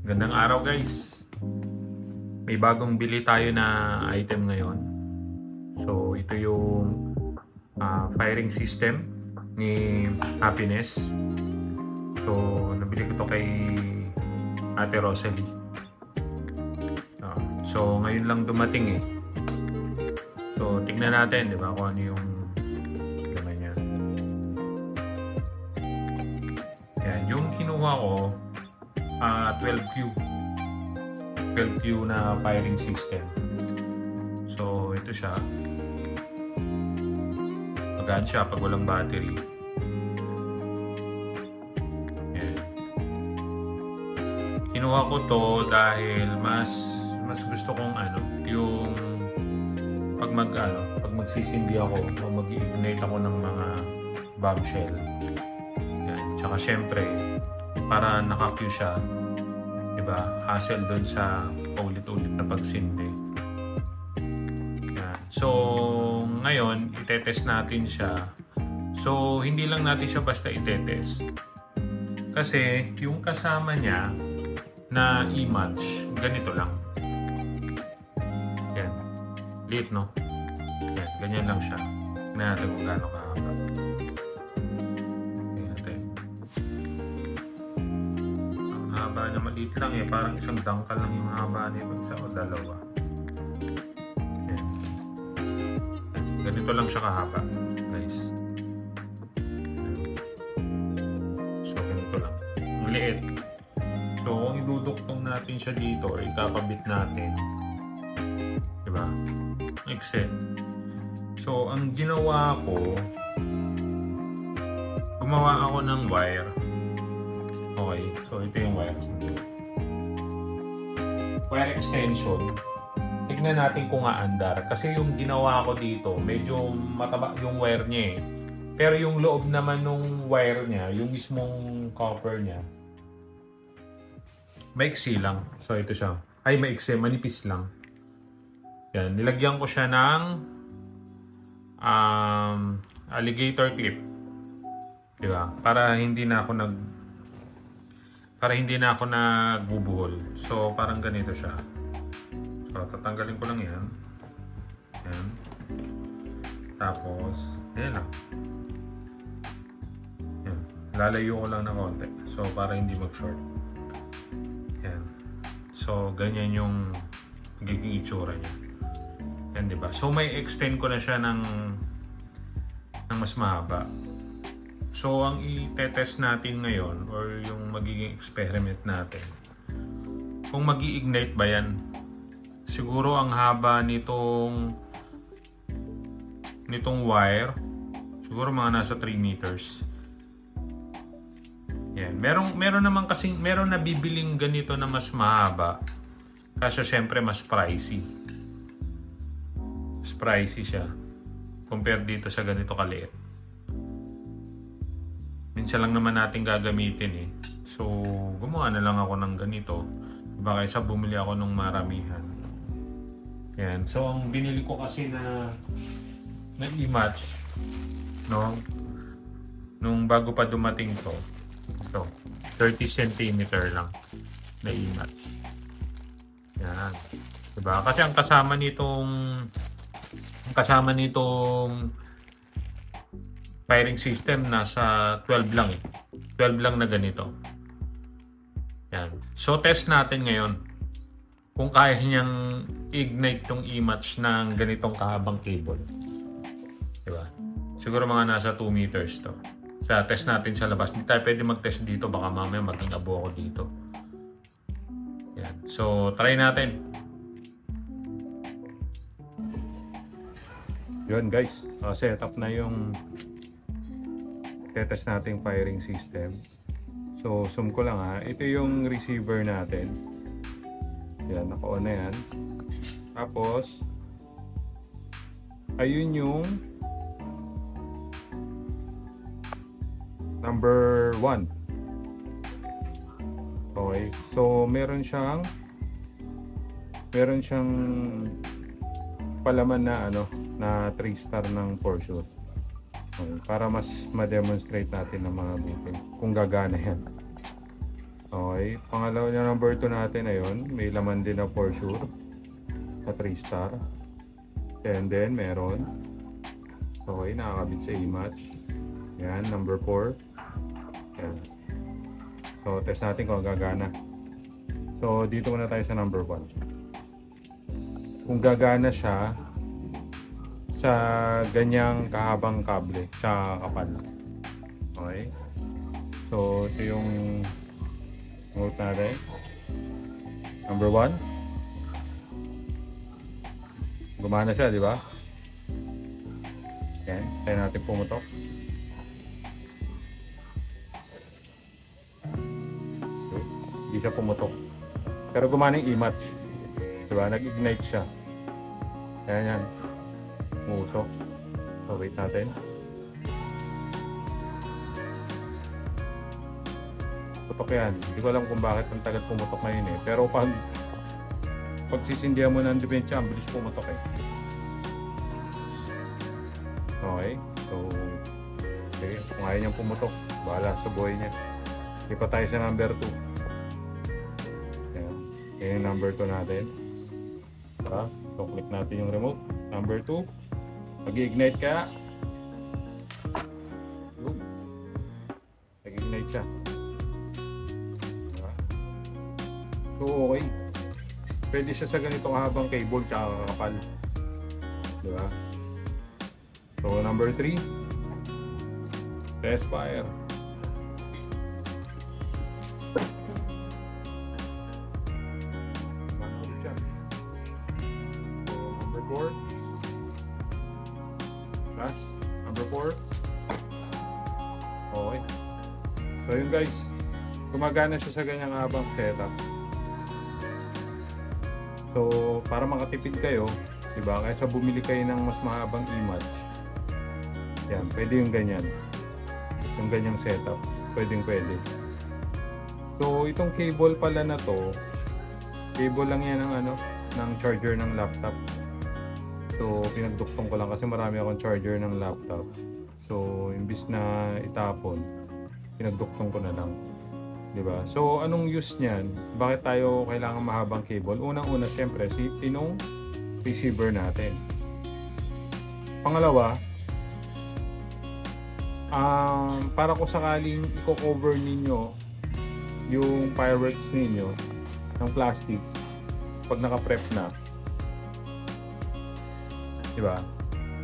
Gandang araw guys. May bagong bili tayo na item ngayon. So ito yung firing system ni Happiness. So nabili ko to kay Ate Rosalie. So ngayon lang dumating eh. So tignan natin, di ba, kung ano yung laman niya. Yan, yung kinuha ko 12Q na firing system. So ito siya. Magaan siya pag walang battery. Yan. Kinuha ko to dahil mas gusto kong yung pag magsisindi ako o mag-ignite ako ng mga bombshell. Yan. Tsaka syempre para naka-Q siya, diba? Hassle doon sa paulit-ulit na pagsindi. Yan. So ngayon itetest natin siya. So hindi lang natin siya basta itetest, kasi yung kasama niya na e-match ganito lang. Yan, liit no? Yan, ganyan lang siya. Tingnan natin kung gaano kahaba. Haba niya maliit lang eh, parang isang dangkal lang yung haba niya, isa o dalawa. Ayan. Ganito lang siya kahaba guys. So ganito lang, ang liit. So kung iduduktong natin siya dito or ikakabit natin, diba, exit. So ang ginawa ko, gumawa ako ng wire. Okay, so ito yung wire. Wire extension. Tignan natin kung aandar. Kasi yung ginawa ko dito, medyo mataba yung wire niya eh. Pero yung loob naman ng wire niya, yung mismong copper niya, maiksi lang. So ito siya. Ay, maiksi, manipis lang. Yan, nilagyan ko siya ng alligator clip. Diba? Para hindi na ako nagbubuhol. So, parang ganito siya. So, tatanggalin ko lang yan. Yan. Tapos, yan lang. Yan. Lalayo ko lang ng konti. So, para hindi mag-short. Yan. So, ganyan yung magiging itsura niya. Yan, diba? So, may extend ko na siya ng mas mahaba. So, ang i-test natin ngayon or yung magiging experiment natin, kung mag-i-ignite ba yan. Siguro ang haba nitong wire, siguro mga nasa 3 meters. Yan. Meron na bibiling ganito na mas mahaba. Kasi syempre mas pricey. Mas pricey siya compare dito sa ganito kaliit. Minsan lang naman natin gagamitin eh. So, gumawa na lang ako ng ganito. Diba, kaysa bumili ako ng maramihan. Yan. So, ang binili ko kasi na i-match, no? Nung bago pa dumating to, ito, 30 cm lang na i-match. Yan. Diba? Kasi ang kasama nitong firing system nasa 12 lang eh. 12 lang na ganito. Yan. So test natin ngayon kung kaya niyang ignite tong e-match ng ganitong kahabang cable. Diba? Siguro mga nasa 2 meters to. So test natin sa labas. Hindi tayo pwede mag-test dito, baka mamaya maging abo ako dito. Yan. So try natin. Yun guys, set up na yung tetest nating firing system. So zoom ko lang ha. Ito yung receiver natin. Yan, naka-on na yan. Tapos ayun yung number 1. Okay, so meron siyang palaman na na 3-star ng Porsche. Okay, para mas ma-demonstrate natin ng mga buti kung gagana yan. Okay, pangalawa na number 2 natin ayun, may laman din na for sure na 3 star. And then meron, okay, nakakabit sa e-match. Yan, number 4. Yan. So test natin kung gagana. So dito muna tayo sa number 1. Kung gagana siya sa ganyang kahabang kable tsaka kapal. Okay, so ito yung note natin. Number 1. Gumana siya, di ba? Yan, tayo natin pumutok. Okay. Hindi siya pumutok. Pero gumana yung e-match. Di ba? Nag-ignite siya. Ayan yan. Umusok. So wait natin. Putok yan. Hindi ko alam kung bakit ang tagal pumutok ngayon eh. Pero pag sisindihan mo ng debentsya, ang bilis pumutok eh. Okay. So, okay. Kung ayaw niyang pumutok, bahala sa buhay niya. Hindi pa tayo sa number 2. Ayan. Yan yung number 2 natin. Diba? So, click natin yung remote. Number 2. Mag-ignite ka. Nag-ignite siya. So okay, pwede siya sa ganitong habang cable tsaka kakapal, diba? So number 3, test fire. So number 4, last, number 4. Okay, so yun guys, gumagana siya sa ganyang habang setup. So, para makatipid kayo, diba? Kaysa bumili kayo ng mas mahabang e-match. Yan, pwede yung ganyan. Yung ganyang setup. Pwede. So, itong cable pala na to, cable lang yan ng ng charger ng laptop. So, pinagduktong ko lang kasi marami akong charger ng laptop. So, imbis na itapon, pinagduktong ko na lang. Diba? So, anong use niyan? Bakit tayo kailangan mahabang cable? Unang-una, syempre, safety nung receiver natin. Pangalawa, para kung sakaling i-cover ninyo yung fireworks ninyo ng plastic pag naka-prep na, diba?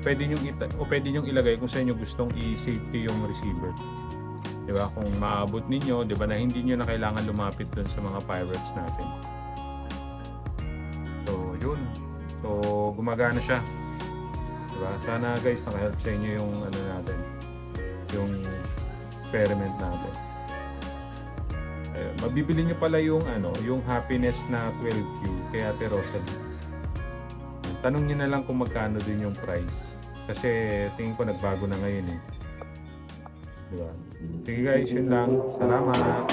Pwede nyong ilagay kung sa inyo gustong i-safety yung receiver. Diba? Kung maabot ninyo, diba, na hindi nyo na kailangan lumapit dun sa mga fireworks natin. So, yun. So, gumagana siya. Diba? Sana guys, naka-help sa inyo yung natin, yung experiment natin. Ayun. Mabibili nyo pala yung yung Happiness na 12Q kay Ate Rosalie. Tanong nyo na lang kung magkano din yung price. Kasi tingin ko nagbago na ngayon eh. Diba? Sige guys, yun lang. Salamat!